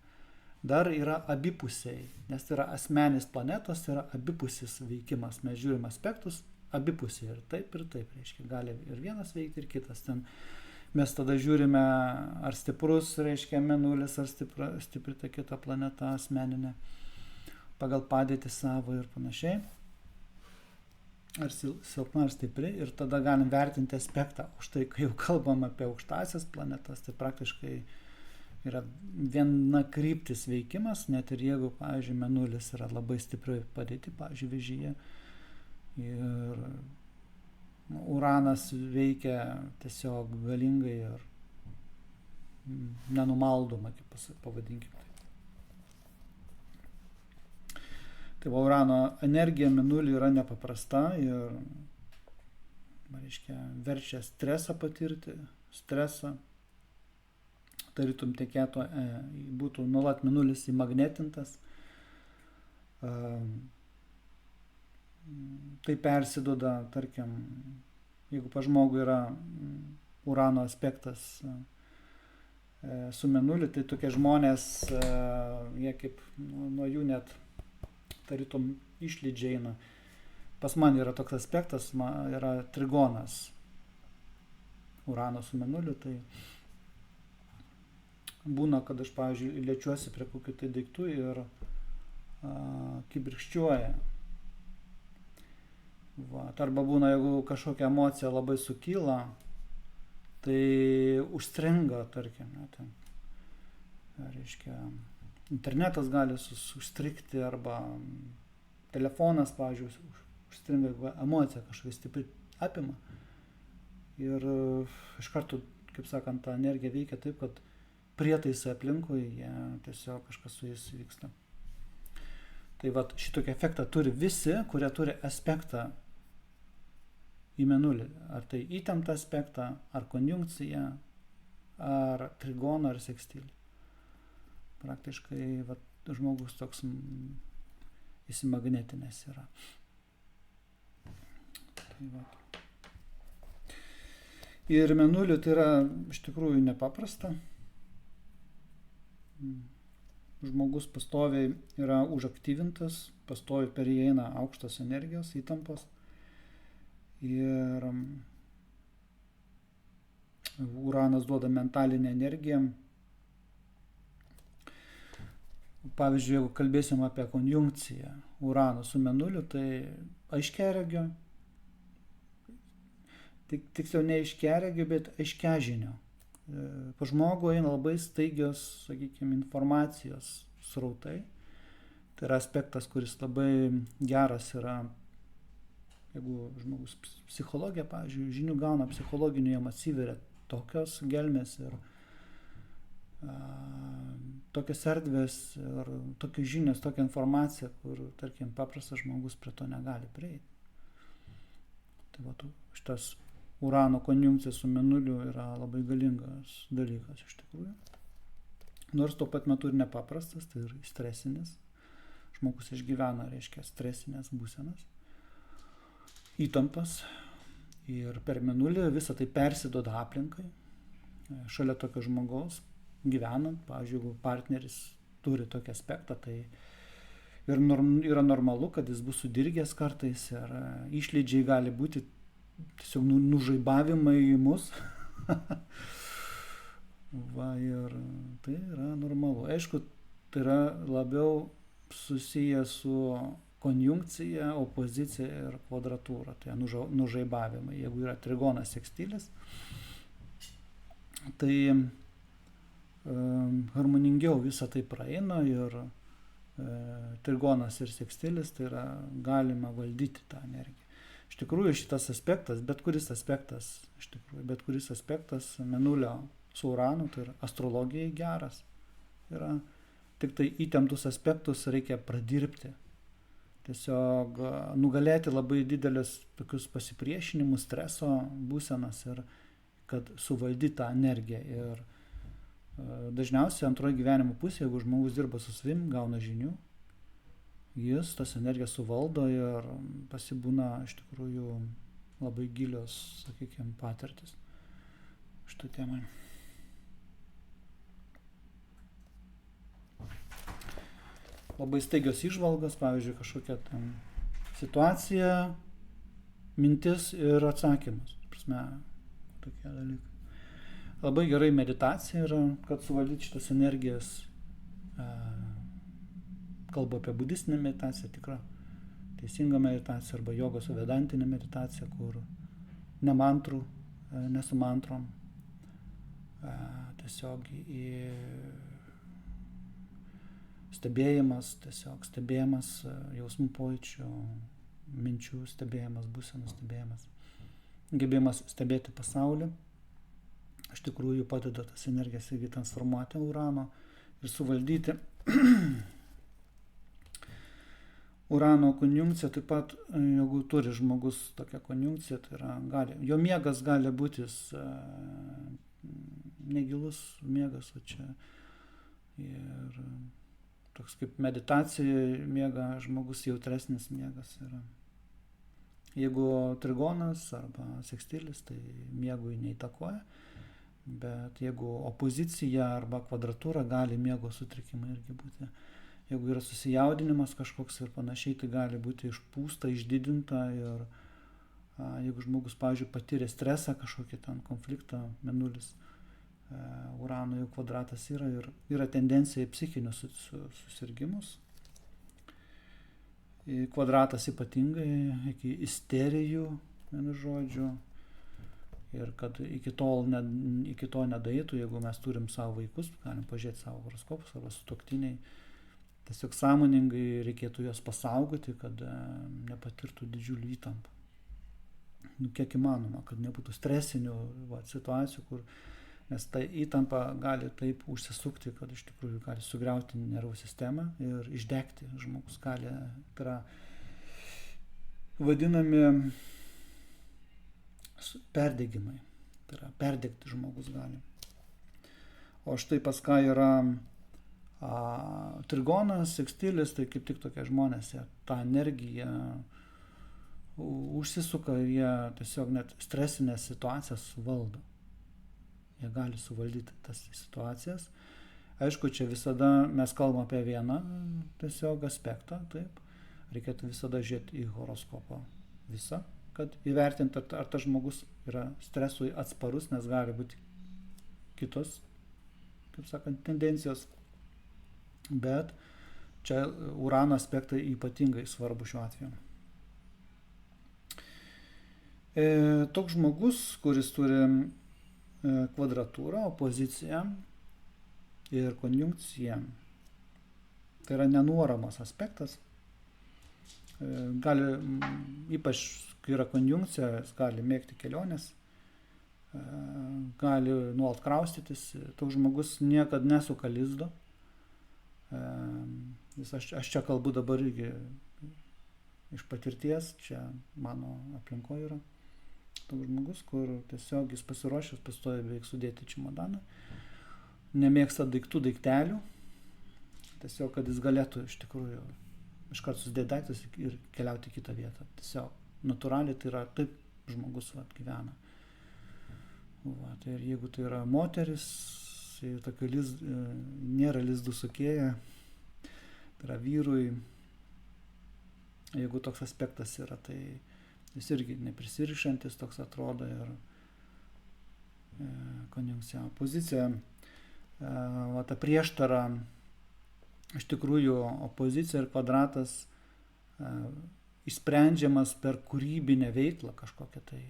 dar yra abipusiai, nes tai yra asmenis planetos, tai yra abipusis veikimas. Mes žiūrim aspektus abipusiai ir taip, reiškia, gali ir vienas veikti, ir kitas. Ten mes tada žiūrime, ar stiprus, reiškia, Mėnulis, ar stipri ta kita planeta asmeninė, pagal padėtį savo ir panašiai. Ar silpna, ar stipri, ir tada galim vertinti aspektą. Už tai, kai jau kalbam apie aukštasias planetas, tai praktiškai yra viena kryptis veikimas, net ir jeigu, pavyzdžiui, Mėnulis yra labai stipriai padėti, pavyzdžiui, Vėžyje, ir Uranas veikia tiesiog galingai ir nenumaldomai, kaip pavadinkim. Tai Urano energija Mėnuliui yra nepaprasta ir, reiškia, verčia stresą patirti, stresą. Tarytum tekėtų, būtų nuolat Mėnulis įmagnetintas. Tai persiduoda, tarkim, jeigu pas žmogų yra Urano aspektas su Mėnuliu, tai tokie žmonės, jie kaip nuo jų net tarytum išlydžiai eina. Pas man yra toks aspektas, yra trigonas Urano su Mėnuliu, tai būna, kad aš, pavyzdžiui, liečiuosi prie kokių tai daiktų ir kibirkščiuoja. Arba būna, jeigu kažkokia emocija labai sukyla, tai užstringa, tarkim, ten, reiškia, internetas gali užstrigti, arba telefonas, pavyzdžiui, užstringa, jeigu emocija kažkokia stipri apima. Ir iš karto, kaip sakant, ta energija veikia taip, kad prietaisai aplinkui, jie tiesiog kažkas su jais vyksta. Tai vat šitokį efektą turi visi, kurie turi aspektą į Mėnulį. Ar tai įtemptą aspektą, ar konjunkciją, ar trigoną, ar sekstilį. Praktiškai vat, žmogus toks įsimagnetinės yra. Tai vat. Ir Mėnuliu tai yra iš tikrųjų nepaprasta. Žmogus pastoviai yra užaktyvintas, pastoviai per jį eina aukštos energijos, įtampos. Ir Uranas duoda mentalinę energiją. Pavyzdžiui, jeigu kalbėsim apie konjunkciją Urano su Mėnuliu, tai aiškiaregio, tiksliau ne aiškiaregio, bet aiškiažinio. Po žmogų eina labai staigios, sakykime, informacijos srautai. Tai yra aspektas, kuris labai geras yra, jeigu žmogus psichologija, pavyzdžiui, žinių gauna psichologinių, jam atsiveria tokios gelmės ir tokios erdvės ir tokios žinios, tokia informacija, kur, tarkim, paprastas žmogus prie to negali prieiti. Tai va, šitas Urano konjunkcija su Mėnuliu yra labai galingas dalykas iš tikrųjų. Nors tuo pat metu ir nepaprastas, tai ir stresinis. Žmogus išgyvena, reiškia, stresinės būsenas, įtampas. Ir per Mėnulį visą tai persiduoda aplinkai. Šalia tokio žmogaus gyvenant, pavyzdžiui, jeigu partneris turi tokį aspektą, tai ir yra normalu, kad jis bus sudirgęs kartais ir išlydžiai gali būti tiesiog nužaibavimai į mus. Va, ir tai yra normalu. Aišku, tai yra labiau susiję su konjunkcija, opozicija ir kvadratūra. Tai nužaibavimai. Jeigu yra trigonas sekstilis, tai harmoningiau visą tai praeina ir trigonas ir sekstilis, tai yra galima valdyti tą energiją. Iš tikrųjų šitas aspektas, bet kuris aspektas Mėnulio su Uranu, tai yra astrologijai geras. Yra tik tai įtemptus aspektus reikia pradirbti. Tiesiog nugalėti labai didelis tokius pasipriešinimus, streso būsenas ir kad suvaldyti tą energiją. Ir dažniausiai antroji gyvenimo pusė, jeigu žmogus dirba su savim, gauna žinių, jis tas energijas suvaldo ir pasibūna iš tikrųjų labai gilios, sakykime, patirtis šitą temą. Labai staigios įžvalgos, pavyzdžiui, kažkokia tam situacija, mintis ir atsakymas. Prasme, tokie dalykai. Labai gerai meditacija yra, kad suvaldyti šitas energijas. Kalbu apie budistinę meditaciją, tikrą teisingą meditaciją arba jogos vedantinę meditaciją, kur ne mantrų, ne su mantrom, tiesiog stebėjimas jausmų pojūčių, minčių stebėjimas, būsenų stebėjimas, gebėjimas stebėti pasaulį. Iš tikrųjų padeda tas energijas irgi transformuoti Urano ir suvaldyti. Urano konjunkcija taip pat, jeigu turi žmogus tokią konjunkciją, tai yra, jo miegas gali būti negilus miegas, o čia ir toks kaip meditacija miega žmogus, jautresnis miegas yra. Jeigu trigonas arba sekstilis, tai miegui neįtakoja, Bet jeigu opozicija arba kvadratūra, gali miego sutrikimai irgi būti. Jeigu yra susijaudinimas kažkoks ir panašiai, tai gali būti išpūsta, išdidinta ir jeigu žmogus, pavyzdžiui, patyrė stresą, kažkokį ten konfliktą, mėnulis, Urano jau kvadratas yra tendencija į psichinius susirgimus. Kvadratas ypatingai iki isterijų, vienu žodžiu. Ir kad iki to nedaeitų, jeigu mes turim savo vaikus, galim pažiūrėti savo horoskopus arba sutuoktiniai, tiesiog sąmoningai reikėtų juos pasaugoti, kad nepatirtų didžiulių įtampų. Kiek įmanoma, kad nebūtų stresinių situacijų, nes ta įtampa gali taip užsisukti, kad iš tikrųjų gali sugriauti nervų sistemą ir išdegti. Žmogus gali, tai yra vadinami perdegimai, tai yra perdegti žmogus gali. O štai pas ką yra trigonas, sekstilis, tai kaip tik tokie žmonės, tą energiją užsisuka ir jie tiesiog net stresinės situacijas valdo. Jie gali suvaldyti tas situacijas. Aišku, čia visada mes kalbam apie vieną tiesiog aspektą, taip. Reikėtų visada žiūrėti į horoskopą visą, kad įvertinti, ar tas žmogus yra stresui atsparus, nes gali būti kitos, kaip sakant, tendencijos. Bet čia Urano aspektai ypatingai svarbu šiuo atveju. Toks žmogus, kuris turi kvadratūrą, opoziciją ir konjunkciją, tai yra nenuoromas aspektas. Gali, ypač kai yra konjunkcija, jis gali mėgti keliones, gali nuolat kraustytis. Toks žmogus niekad nesuka lizdo. Aš čia kalbu dabar irgi iš patirties, čia mano aplinkoje yra. Toks žmogus, kur tiesiog jis pasiruošęs pastoja beveik sudėti čemodaną, nemėgsta daiktelių, tiesiog, kad jis galėtų iš tikrųjų iškart susidėti daiktus ir keliauti į kitą vietą. Tiesiog natūraliai tai yra taip žmogus gyvena. Tai ir jeigu tai yra moteris, tai nėra lizdų sukėja, tai yra vyrui, jeigu toks aspektas yra, tai jis irgi neprisirišantis toks atrodo ir konjunkcija, opozicija, ta prieštara, iš tikrųjų opozicija ir kvadratas išsprendžiamas per kūrybinę veiklą kažkokią tai,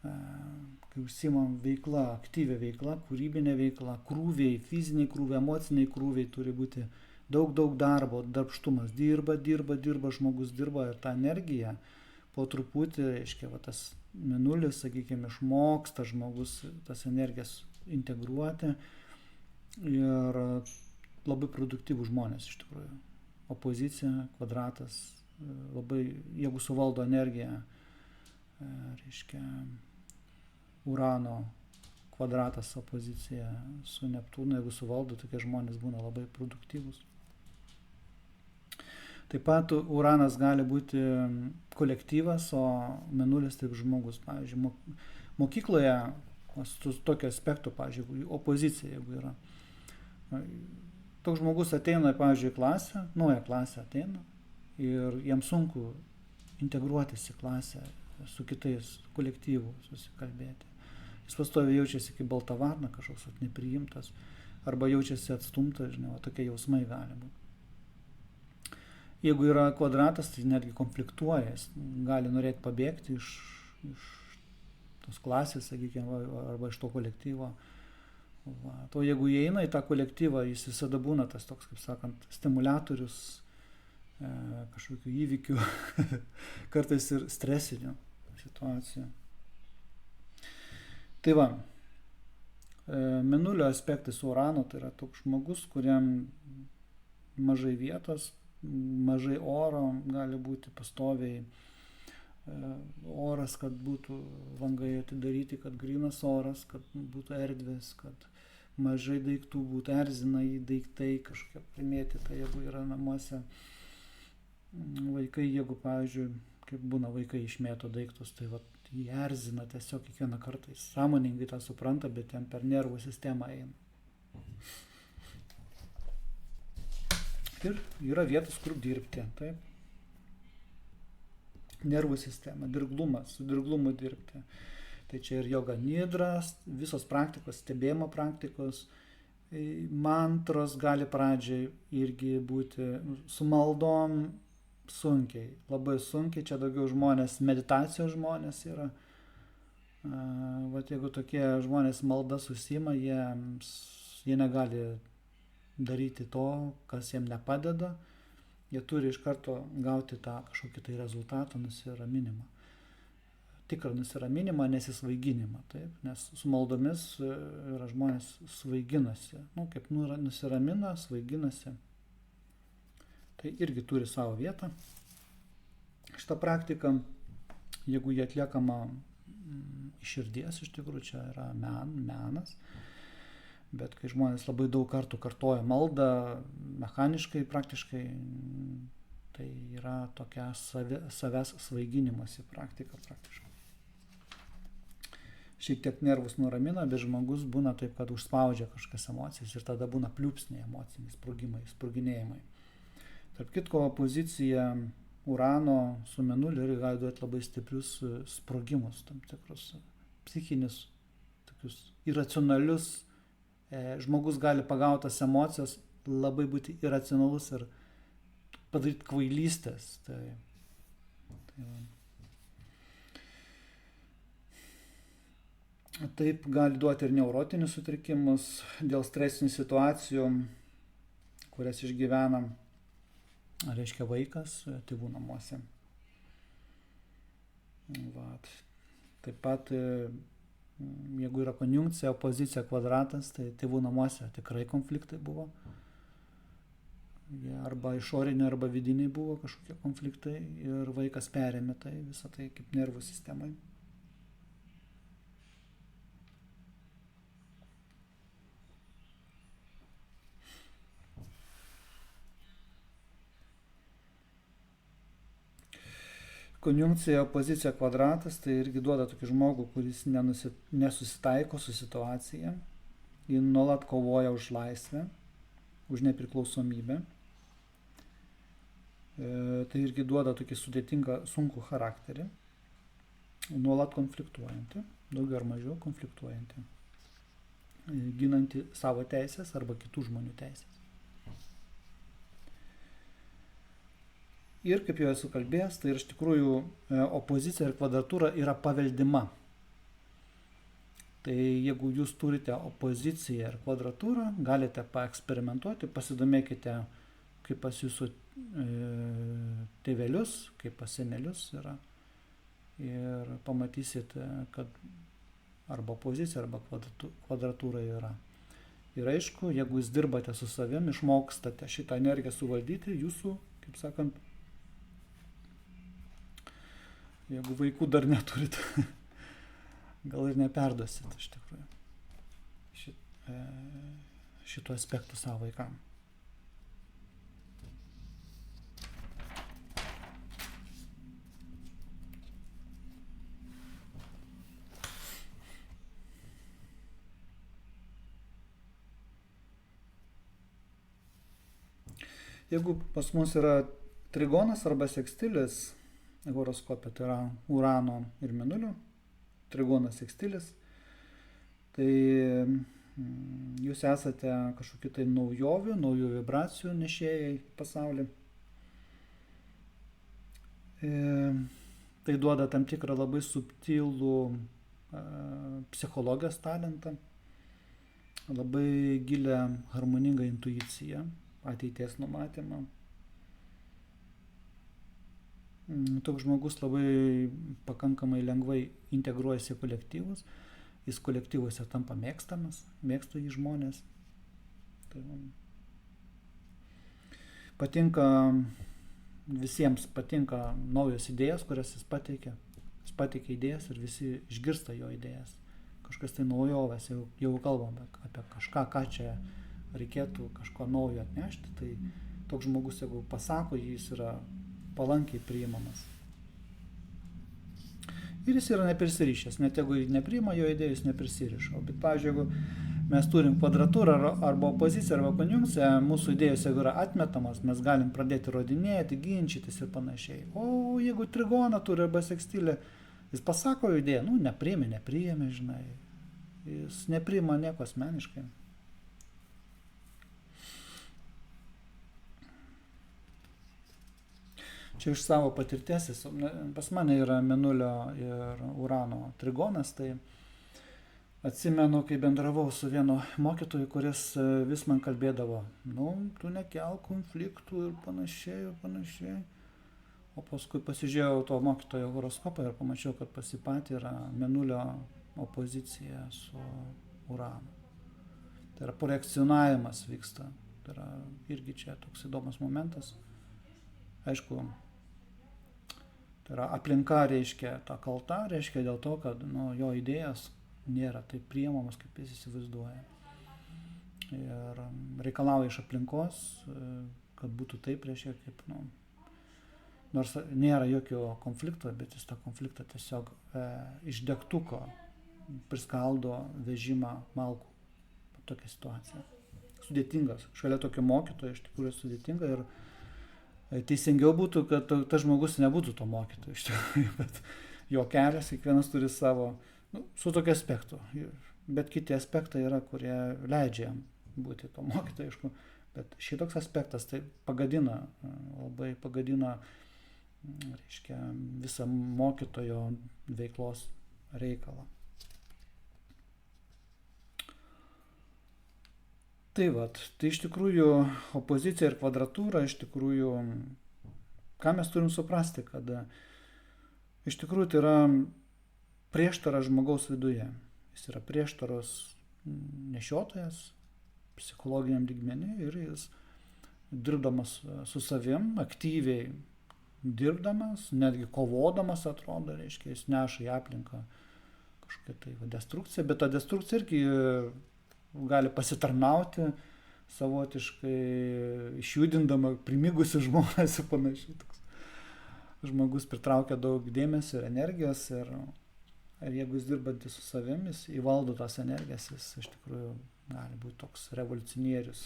kai užsiimam veikla, aktyvia veikla, kūrybinė veikla, krūviai, fiziniai krūviai, emociniai krūviai turi būti daug darbo, darbštumas, dirba, žmogus dirba ir ta energija po truputį, reiškia, tas mėnulis, sakykime, išmoksta žmogus tas energijas integruoti ir labai produktyvų žmonės iš tikrųjų. Opozicija, kvadratas, labai, jeigu suvaldo energiją, reiškia, Urano kvadratas opozicija su Neptūnu, jeigu suvaldo, tokie žmonės būna labai produktyvūs. Taip pat Uranas gali būti kolektyvas, o mėnulis taip žmogus. Pavyzdžiui, mokykloje su tokiu aspektu, pavyzdžiui, opozicija, jeigu yra. Toks žmogus ateina, pavyzdžiui, į klasę, naują klasę ateina ir jam sunku integruotis į klasę, su kitais kolektyvu susikalbėti. Jis pastoviai jaučiasi kaip balta varna, kažkoks nepriimtas, arba jaučiasi atstumtas, žinai, tokie jausmai gali būti. Jeigu yra kvadratas, tai netgi konfliktuoja, jis gali norėti pabėgti iš tos klasės, sakykime, arba iš to kolektyvo. O jeigu įeina į tą kolektyvą, jis visada būna tas toks, kaip sakant, stimuliatorius kažkokių įvykių, kartais ir stresinių situacijų. Tai va, mėnulio aspektai su Uranu, tai yra toks žmogus, kuriam mažai vietos, mažai oro, gali būti pastoviai oras, kad būtų langai atidaryti, kad grynas oras, kad būtų erdvės, kad mažai daiktų būtų, erzina į daiktai kažkokie primėtyta, jeigu yra namuose. Vaikai, jeigu, pavyzdžiui, kaip būna vaikai išmėto daiktus, tai jį erzina tiesiog kiekvieną kartą. Jis sąmoningai tą supranta, bet jam per nervų sistemą eina. Ir yra vietos, kur dirbti. Taip. Nervų sistema, dirglumas, su dirglumu dirbti. Tai čia ir joga nidras, visos praktikos, stebėjimo praktikos, mantros gali pradžiai irgi būti su maldom sunkiai, labai sunkiai, čia daugiau žmonės, meditacijos žmonės yra. Vat jeigu tokie žmonės maldas užsiima, jie negali daryti to, kas jiem nepadeda, jie turi iš karto gauti tą kažkokį tai rezultatą, nusiraminimą. Tikrą nusiraminimą, nesisvaiginimą, taip, nes su maldomis yra žmonės svaiginasi, kaip nusiramina, svaiginasi. Tai irgi turi savo vietą. Šitą praktiką, jeigu jie atliekama iš širdies, iš tikrųjų čia yra menas, bet kai žmonės labai daug kartų kartoja maldą, mechaniškai praktiškai, tai yra tokia savęs svaiginimosi praktika praktiškai. Šiek tiek nervus nuramina, bet žmogus būna taip, kad užspaudžia kažkas emocijas ir tada būna pliūpsniai emociniai, sprogimai, sproginėjimai. Tarp kitko, pozicija Urano su Mėnuliu irgi gali duoti labai stiprius sprogimus, tam tikrus psichinius, tokius iracionalius. Žmogus gali pagautas emocijas, labai būti iracionalus ir padaryti kvailystės. Taip gali duoti ir neurotinius sutrikimus dėl stresinių situacijų, kurias išgyvenam, reiškia vaikas tėvų namuose. Taip pat, jeigu yra konjunkcija, opozicija, kvadratas, tai tėvų namuose tikrai konfliktai buvo. Jie arba išoriniai, arba vidiniai buvo kažkokie konfliktai ir vaikas perėmė tai visą tai kaip nervų sistemai. Konjunkcija, opozicija, kvadratas, tai irgi duoda tokį žmogų, kuris nesusitaiko su situacija, jis nuolat kovoja už laisvę, už nepriklausomybę. Tai irgi duoda tokį sudėtingą, sunkų charakterį, nuolat konfliktuojantį, daugiau ar mažiau konfliktuojantį, ginantį savo teisės arba kitų žmonių teisės. Ir, kaip jau esu kalbėjęs, tai iš tikrųjų opozicija ir kvadratūra yra paveldima. Tai jeigu jūs turite opoziciją ir kvadratūrą, galite paeksperimentuoti, pasidomėkite, kaip pas jūsų tėvelius, kaip pas senelius yra. Ir pamatysite, kad arba opozicija, arba kvadratūra yra. Ir aišku, jeigu jūs dirbate su savim, išmokstate šitą energiją suvaldyti, jūsų, kaip sakant, jeigu vaikų dar neturit, gal ir neperduosit iš tikrųjų šitų aspektų savo vaikam. Jeigu pas mus yra trigonas arba sekstilis, horoskopė, tai yra Urano ir Mėnulio, trigonas sekstilis, tai jūs esate kažkokių tai naujovių, naujų vibracijų nešėjai pasaulį. Tai duoda tam tikrą labai subtilų psichologijos talentą, labai gilią harmoningą intuiciją, ateities numatymą. Toks žmogus labai pakankamai lengvai integruojasi į kolektyvus, jis kolektyvuose tampa mėgstamas, mėgsta jį žmonės. Tai patinka, visiems patinka naujos idėjas, kurias jis pateikia. Jis pateikia idėjas ir visi išgirsta jo idėjas. Kažkas tai naujovės, jau kalbame apie kažką, ką čia reikėtų kažko naujo atnešti, tai toks žmogus, jeigu pasako, jis yra palankiai priimamas. Ir jis yra neprisirišęs, net jeigu nepriima jo idėjų, jis neprisiriša. Bet, pavyzdžiui, jeigu mes turim kvadratūrą arba opoziciją arba konjunkciją, mūsų idėjos jeigu yra atmetamos, mes galim pradėti rodinėti, ginčytis ir panašiai. O jeigu trigoną turi arba sekstilę, jis pasako idėją, nepriėmė, žinai. Jis nepriima nieko asmeniškai. Čia iš savo patirties, pas mane yra Mėnulio ir Urano trigonas, tai atsimenu, kai bendravau su vienu mokytoju, kuris vis man kalbėdavo, tu nekelk konfliktų ir panašiai. O paskui pasižiūrėjau to mokytojo horoskopą ir pamačiau, kad pas jį patį yra Mėnulio opozicija su Uranu. Tai yra projekcionavimas vyksta. Tai yra irgi čia toks įdomus momentas. Aišku, tai yra aplinka reiškia ta kalta, reiškia dėl to, kad jo idėjas nėra taip priimamos, kaip jis įsivaizduoja. Ir reikalauja iš aplinkos, kad būtų taip, reiškia, kaip, nors nėra jokio konflikto, bet jis tą konfliktą tiesiog iš degtuko priskaldo vežimą malkų. Tokia situacija. Sudėtingas. Šalia tokio mokytojo iš tikrųjų sudėtinga ir teisingiau būtų, kad tas žmogus nebūtų to mokytojo iš tikrųjų, bet jo kelias, kiekvienas turi savo, su tokiu aspektu. Bet kiti aspektai yra, kurie leidžia jam būti to mokytojo, aišku. Bet šitoks aspektas tai labai pagadina, reiškia, visą mokytojo veiklos reikalą. Tai iš tikrųjų opozicija ir kvadratūra, iš tikrųjų, ką mes turim suprasti, kad iš tikrųjų tai yra prieštara žmogaus viduje. Jis yra prieštaros nešiotojas psichologiniam lygmenį ir jis dirbdamas su savim, aktyviai dirbdamas, netgi kovodamas atrodo, reiškia, jis neša į aplinką kažkokią tai destrukciją, bet ta destrukcija irgi gali pasitarnauti savotiškai išjudindama primigusius žmonės ir panašiai. Žmogus pritraukia daug dėmesio ir energijos ir jeigu jis dirbantis su savim, jis įvaldo tas energijas, jis iš tikrųjų gali būti toks revoliucionierius,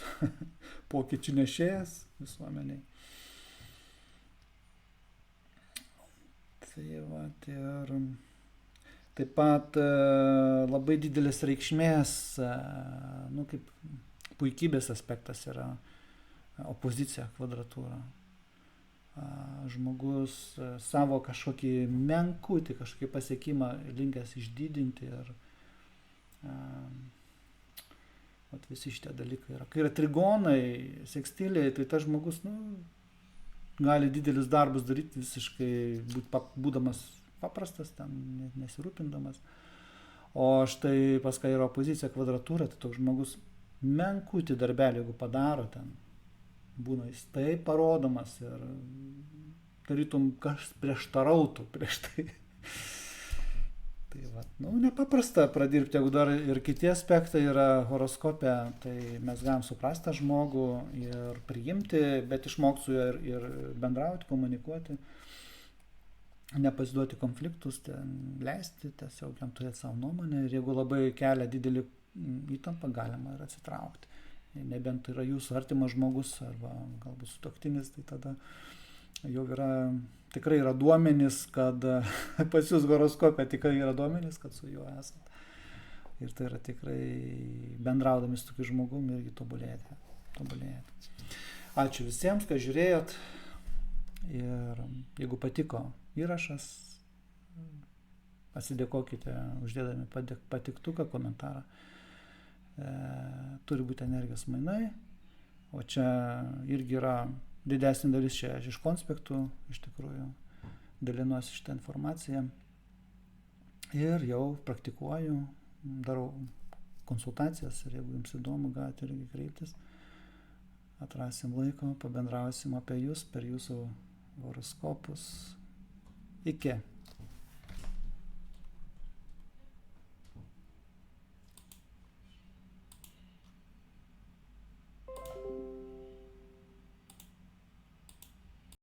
pokyčių nešėjas visuomeniai. Ir taip pat labai didelis reikšmės, kaip puikybės aspektas yra opozicija, kvadratūra. Žmogus savo kažkokį menkutį, kažkokį pasiekimą linkęs išdidinti ir visi šitie dalykai yra. Kai yra trigonai, sekstiliai, tai tas žmogus gali didelius darbus daryti visiškai būdamas paprastas, ten nesirūpindamas. O štai pas kai yra opozicija, kvadratūra, tai toks žmogus menkutį darbelį, jeigu padaro, ten būna jis taip parodomas ir tarytum kas prieštarautų prieš tai. Nepaprasta pradirbti, jeigu dar ir kiti aspektai yra horoskope, tai mes galim suprasti tą žmogų ir priimti, bet išmokti su juo ir bendrauti, komunikuoti. Nepasiduoti konfliktus, leisti tiesiog jam turėti savo nuomonę ir jeigu labai kelia didelį įtampą, galima ir atsitraukti. Nebent yra jūsų artimas žmogus arba galbūt sutuoktinis, tai tada jau tikrai yra duomenys, kad pas jūs horoskope tikrai yra duomenys, kad su juo esat. Ir tai yra tikrai bendraudami su tokiu žmogumi irgi tobulėjate. Ačiū visiems, kad žiūrėjot. Ir jeigu patiko įrašas, pasidėkokite uždėdami patiktuką, komentarą. Turi būti energijos mainai, o čia irgi yra didesnė dalis čia iš konspektų, iš tikrųjų dalinuosi šitą informaciją ir jau praktikuoju, darau konsultacijas ir jeigu jums įdomu, galite irgi kreiptis. Atrasim laiko, pabendrausim apie jūs per jūsų horoskopus. Iki.